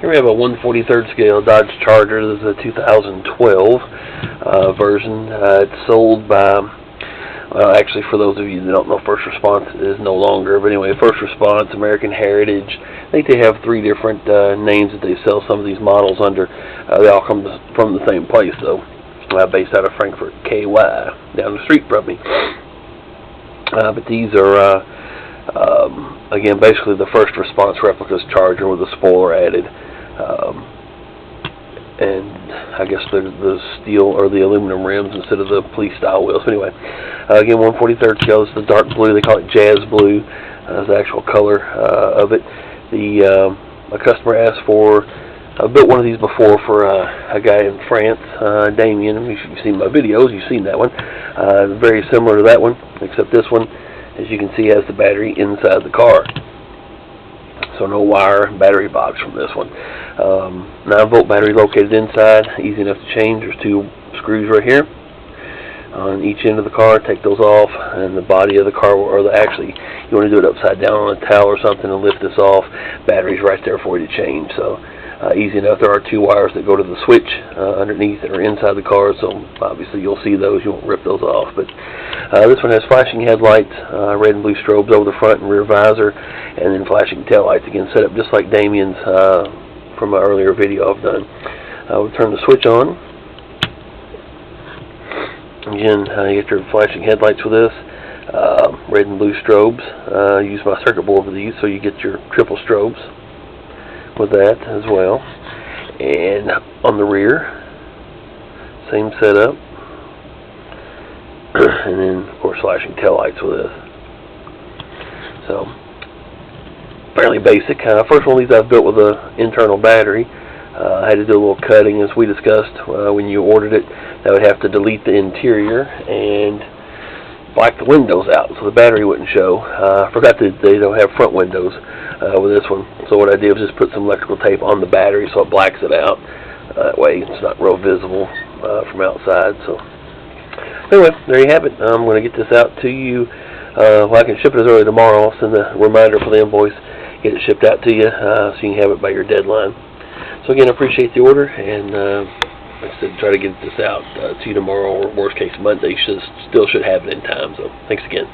Here we have a 1/43rd scale Dodge Charger. This is a 2012 version. It's sold by, well, actually, for those of you that don't know, First Response is no longer. But anyway, First Response, American Heritage. I think they have 3 different names that they sell some of these models under. They all come from the same place, though. Based out of Frankfort, KY, down the street from me. But these are, again, basically the First Response replicas Charger with a spoiler added. And I guess the steel or the aluminum rims instead of the police style wheels. Anyway, again, 1/43rd scale. This is the dark blue. They call it jazz blue. Is the actual color of it. A customer asked for. I built one of these before for a guy in France, Damien. If you've seen my videos, you've seen that one. Very similar to that one, except this one, as you can see, has the battery inside the car. So no wire battery box from this one. 9-volt battery located inside, easy enough to change. There's 2 screws right here on each end of the car. Take those off, and the body of the car, or actually, you want to do it upside down on a towel or something and lift this off. Battery's right there for you to change. So easy enough. There are 2 wires that go to the switch underneath that are inside the car, so obviously you'll see those. You won't rip those off. But this one has flashing headlights, red and blue strobes over the front and rear visor, and then flashing taillights. Again, set up just like Damien's from an earlier video I've done. We'll turn the switch on. Again, you get your flashing headlights with this. Red and blue strobes. Use my circuit board for these, so you get your triple strobes with that as well. And on the rear, same setup. And then, of course, flashing taillights with this. So, fairly basic. First one of these I've built with an internal battery. I had to do a little cutting, as we discussed when you ordered it. I would have to delete the interior and black the windows out so the battery wouldn't show. I forgot that they don't have front windows with this one. So what I did was just put some electrical tape on the battery so it blacks it out. That way it's not real visible from outside. So anyway, there you have it. I'm going to get this out to you. Well, I can ship it as early tomorrow. I'll send a reminder for the invoice, get it shipped out to you so you can have it by your deadline. So again, I appreciate the order, and like I said, try to get this out to you tomorrow, or worst case Monday. Still should have it in time. So thanks again.